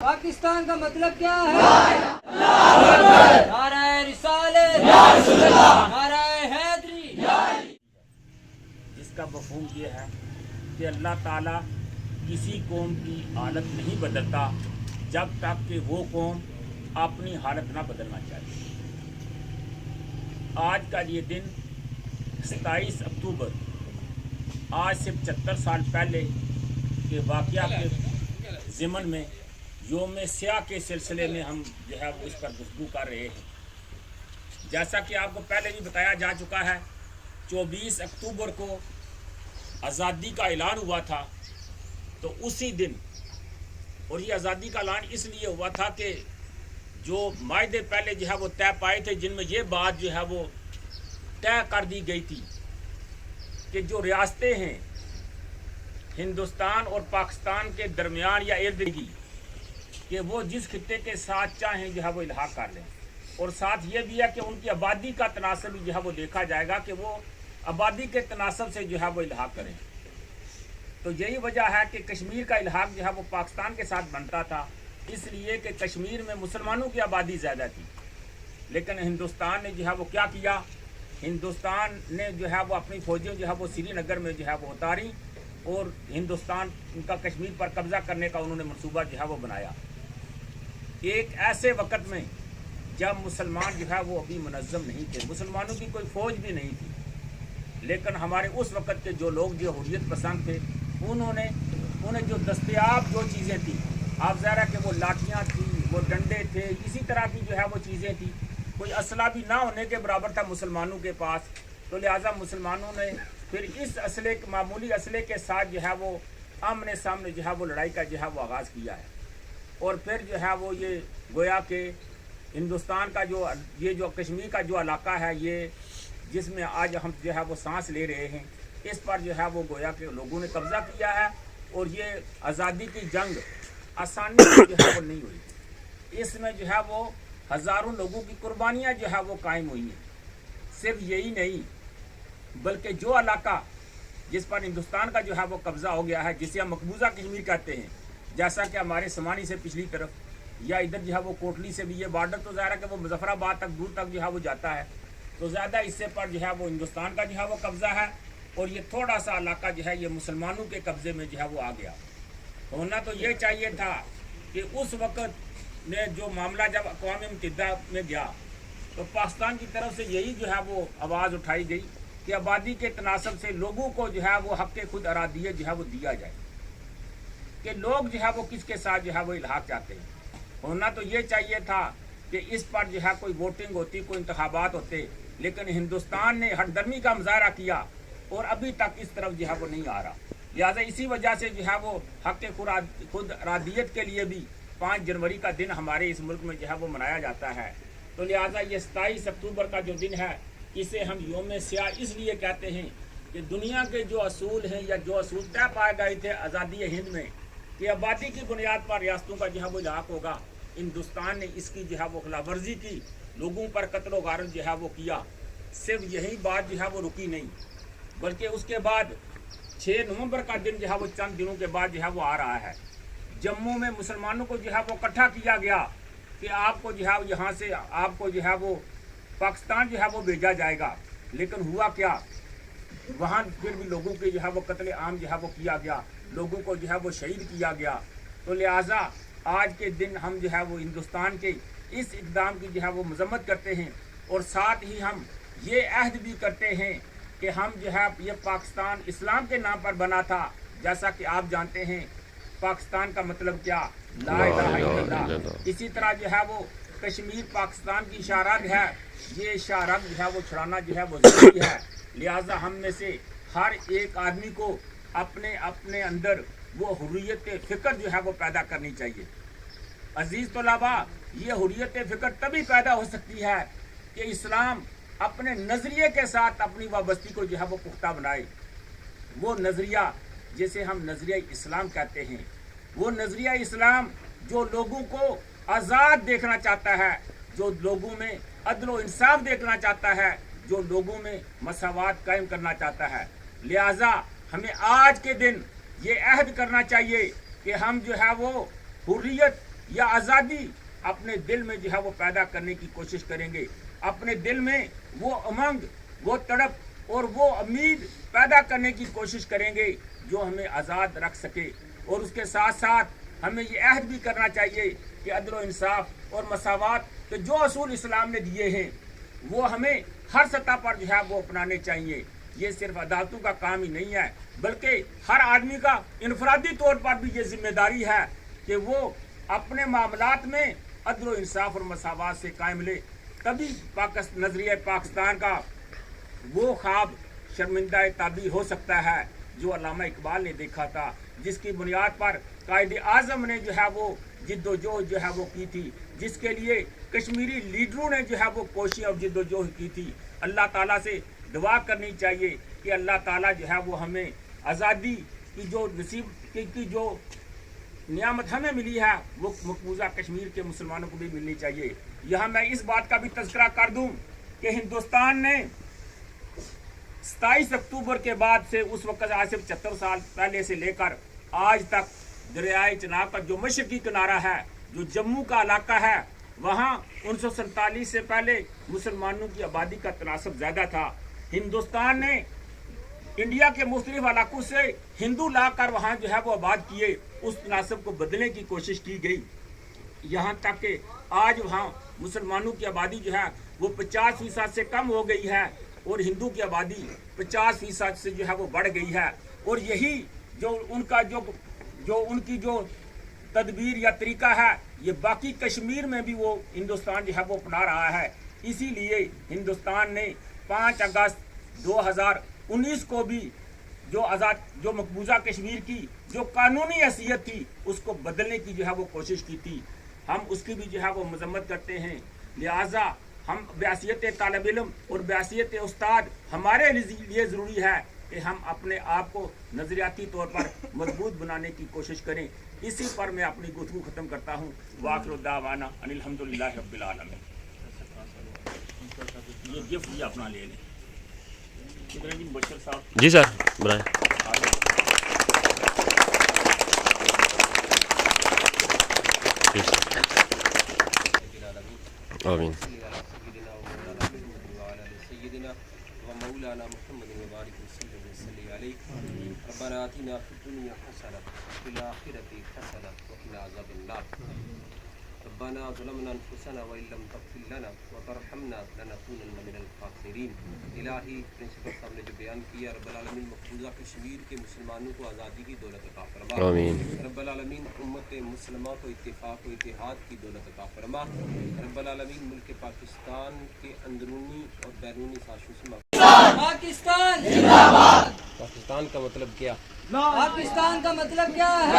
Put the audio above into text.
पाकिस्तान का मतलब क्या है? नाराए रिसालत, नाराए हैदरी। जिसका मफ़हूम ये है कि अल्लाह ताला किसी कौम की हालत नहीं बदलता जब तक कि वो कौम अपनी हालत ना बदलना चाहिए। आज का ये दिन 27 अक्टूबर, आज से 75 साल पहले के वाक़या के ज़िमन में योम स्याह के सिलसिले में हम जो है इस पर गुफ्तगू कर रहे हैं। जैसा कि आपको पहले भी बताया जा चुका है, 24 अक्टूबर को आज़ादी का ऐलान हुआ था। तो उसी दिन, और ये आज़ादी का ऐलान इसलिए हुआ था कि जो मायदे पहले जो है वो तय पाए थे, जिनमें ये बात जो है वो तय कर दी गई थी कि जो रियासतें हैं हिंदुस्तान और पाकिस्तान के दरमियान या इर्द गिर्द कि वो जिस खित्ते के साथ चाहें जो है वो इल्हाक कर लें, और साथ ये भी है कि उनकी आबादी का तनासब जो है वो देखा जाएगा कि वो आबादी के तनासब से जो है वो इल्हाक करें। तो यही वजह है कि कश्मीर का इल्हाक जो है वो पाकिस्तान के साथ बनता था, इसलिए कि कश्मीर में मुसलमानों की आबादी ज़्यादा थी। लेकिन हिंदुस्तान ने जो है वो क्या किया, हिंदुस्तान ने जो है वो अपनी फौजें जो है वो श्रीनगर में जो है वो उतारी और हिंदुस्तान का कश्मीर पर कब्ज़ा करने का उन्होंने मनसूबा जो है वो बनाया। एक ऐसे वक्त में जब मुसलमान जो है वो अभी मुनज़्ज़म नहीं थे, मुसलमानों की कोई फ़ौज भी नहीं थी, लेकिन हमारे उस वक़्त के जो लोग जो हुर्रियत पसंद थे उन्हें जो दस्तयाब जो चीज़ें थी, आप ज़रा कि वो लाठियाँ थी, वो डंडे थे, इसी तरह की जो है वो चीज़ें थी, कोई असला भी ना होने के बराबर था मुसलमानों के पास। तो लिहाजा मुसलमानों ने फिर इस असले मामूली असले के साथ जो है वो आमने सामने जो है वो लड़ाई का जो है वो आगाज़ किया है। और फिर जो है वो ये गोया के हिंदुस्तान का जो ये जो कश्मीर का जो इलाका है, ये जिसमें आज हम जो है वो सांस ले रहे हैं, इस पर जो है वो गोया के लोगों ने कब्ज़ा किया है। और ये आज़ादी की जंग आसानी से जो है वो नहीं हुई, इसमें जो है वो हज़ारों लोगों की कुर्बानियाँ जो है वो कायम हुई हैं। सिर्फ यही नहीं बल्कि जो इलाका जिस पर हिंदुस्तान का जो है वो कब्ज़ा हो गया है, जिसे हम मकबूजा कश्मीर कहते हैं, जैसा कि हमारे समानी से पिछली तरफ या इधर जो है वो कोटली से भी ये बॉर्डर तो ज़ाहिर है कि वो मुजफ्फराबाद तक दूर तक जो है वो जाता है, तो ज़्यादा इससे पर जो है वो हिंदुस्तान का जो है वो कब्ज़ा है। और ये थोड़ा सा इलाका जो है ये मुसलमानों के कब्ज़े में जो है वो आ गया। होना तो ये चाहिए था कि उस वक़्त में जो मामला जब अक़वाम मुत्तहिदा में गया तो पाकिस्तान की तरफ से यही जो है वो आवाज़ उठाई गई कि आबादी के तनासब से लोगों को जो है वो हक़ खुद अरादियत जो है वो दिया जाए, कि लोग जो है वो किसके साथ जो है वो इल्हाक चाहते हैं। होना तो ये चाहिए था कि इस पर जो है कोई वोटिंग होती, कोई इंतखाबात होते, लेकिन हिंदुस्तान ने हरदर्मी का मुजाहरा किया और अभी तक इस तरफ जो है वो नहीं आ रहा। लिहाजा इसी वजह से जो है वो हक़ खुद अरादियत के लिए भी 5 जनवरी का दिन हमारे इस मुल्क में जो है वो मनाया जाता है। तो लिहाजा ये 27 अक्टूबर का जो दिन है, इसे हम योम स्याह इसलिए कहते हैं कि दुनिया के जो असूल हैं या जो असूल तय पाए गए थे आज़ादी हिंद में कि आबादी की बुनियाद पर रियासतों का जो है वो इल्हाक होगा, हिंदुस्तान ने इसकी जो है वो खिलाफवर्जी की, लोगों पर कत्ल गारत जो है वो किया। सिर्फ यही बात जो है वो रुकी नहीं, बल्कि उसके बाद 6 नवंबर का दिन जो है वो चंद दिनों के बाद जो है वो आ रहा है। जम्मू में मुसलमानों को जो है वो इकट्ठा किया गया कि आपको जो है यहाँ से आपको जो है वो पाकिस्तान जो है वो भेजा जाएगा। लेकिन हुआ क्या, वहाँ फिर भी लोगों के जो है वो कत्ल आम जो है वो किया गया, लोगों को जो है वो शहीद किया गया। तो लिहाजा आज के दिन हम जो है वो हिंदुस्तान के इस इक़दाम की जो है वो मज़म्मत करते हैं, और साथ ही हम ये अहद भी करते हैं कि हम जो है ये पाकिस्तान इस्लाम के नाम पर बना था। जैसा कि आप जानते हैं पाकिस्तान का मतलब क्या, ला इलाहा इल्लल्लाह। इसी तरह जो है वो कश्मीर पाकिस्तान की शाहरग है, ये शाहरग जो है वो छुड़ाना जो है वो ज़रूरी है। लिहाजा हम में से हर एक आदमी को अपने अपने अंदर वो हुर्रियत फ़िक्र जो है वो पैदा करनी चाहिए। अजीज़ तलबा, ये हुर्रियत फ़िक्र तभी पैदा हो सकती है कि इस्लाम अपने नज़रिए के साथ अपनी वाबस्ती को जो है वो पुख्ता बनाए। वो नज़रिया जिसे हम नज़रिया इस्लाम कहते हैं, वो नज़रिया इस्लाम जो लोगों को आज़ाद देखना चाहता है, जो लोगों में अदल व इंसाफ देखना चाहता है, जो लोगों में मसावात कायम करना चाहता है। लिहाजा हमें आज के दिन ये अहद करना चाहिए कि हम जो है वो हुर्रियत या आज़ादी अपने दिल में जो है वो पैदा करने की कोशिश करेंगे, अपने दिल में वो उमंग, वो तड़प और वो उम्मीद पैदा करने की कोशिश करेंगे जो हमें आज़ाद रख सके। और उसके साथ साथ हमें ये अहद भी करना चाहिए कि अदल व इंसाफ और मसावत के जो असूल इस्लाम ने दिए हैं वो हमें हर सतह पर जो है वो अपनाने चाहिए। ये सिर्फ अदालतों का काम ही नहीं है, बल्कि हर आदमी का इनफरादी तौर पर भी ये जिम्मेदारी है कि वो अपने मामलात में अदल व इंसाफ और मसावत से कायम ले। तभी नजरिया पाकिस्तान का वो ख्वाब शर्मिंदा ताबीर हो सकता है जो अल्लामा इकबाल ने देखा था, जिसकी बुनियाद पर कायदे आज़म ने जो है वो जिद्दोजहद जो है वो की थी, जिसके लिए कश्मीरी लीडरों ने जो है वो कोशिश और जिद्दोजहद की थी। अल्लाह ताला से दुआ करनी चाहिए कि अल्लाह ताला जो है वो हमें आज़ादी की जो नसीब की जो नियामत हमें मिली है वो मकबूजा कश्मीर के मुसलमानों को भी मिलनी चाहिए। यहाँ मैं इस बात का भी तज़किरा कर दूँ कि हिंदुस्तान ने 27 अक्टूबर के बाद से उस वक्त आज से 75 साल पहले से लेकर आज तक दरियाए चिनाब का जो मशरकी किनारा है, जो जम्मू का इलाका है, वहाँ 1947 से पहले मुसलमानों की आबादी का तनासब ज़्यादा था। हिंदुस्तान ने इंडिया के मुख्तलिफ इलाकों से हिंदू लाकर वहाँ जो है वो आबाद किए, उस तनासब को बदलने की कोशिश की गई। यहाँ तक कि आज वहाँ मुसलमानों की आबादी जो है वो 50% से कम हो गई है और हिंदू की आबादी 50% से जो है वो बढ़ गई है। और यही जो उनका जो उनकी जो तदबीर या तरीका है, ये बाकी कश्मीर में भी वो हिंदुस्तान जो है वो अपना रहा है। इसीलिए हिंदुस्तान ने 5 अगस्त 2019 को भी जो मकबूजा कश्मीर की जो कानूनी हैसियत थी उसको बदलने की जो है वो कोशिश की थी। हम उसकी भी जो है वो मजम्मत करते हैं। लिहाजा हम बहैसियत तालिब इल्म और बहैसियत उस्ताद हमारे लिए ज़रूरी है कि हम अपने आप को नज़रियाती तौर पर मजबूत बनाने की कोशिश करें। इसी पर मैं अपनी गुफ्तगू ख़त्म करता हूँ। वाखिर दावाना अनिल हम्दुलिल्लाहि रब्बिल आलमीन। ये गिफ्ट भी अपना ले लें। किधर जी बशर साहब? जी सर, बनाए। आमीन। रब्बना आतिना फिद दुनिया हसना वफिल आखिरति हसना वक़िना अज़ाबन्नार। रब्बना ज़लमना अनफुसना व इल्लम तग़फिर लना व तरहमना लनकूनन्ना मिनल ख़ासिरीन। इलाही प्रिंसिपल साहब ने जो बयान किया, रब्बुल आलमीन मकबूजा कश्मीर के मुसलमानों को आज़ादी की दौलत अता फरमा। आमीन। रब्बुल आलमीन उम्मत मुस्लिमा को इत्तिफ़ाक़ व इत्तिहाद की दौलत अता फरमा। रब्बुल आलमीन मुल्क पाकिस्तान के अंदरूनी और बैरूनी साज़िशों से पाकिस्तान जिंदाबाद। पाकिस्तान का मतलब क्या? पाकिस्तान का मतलब क्या है?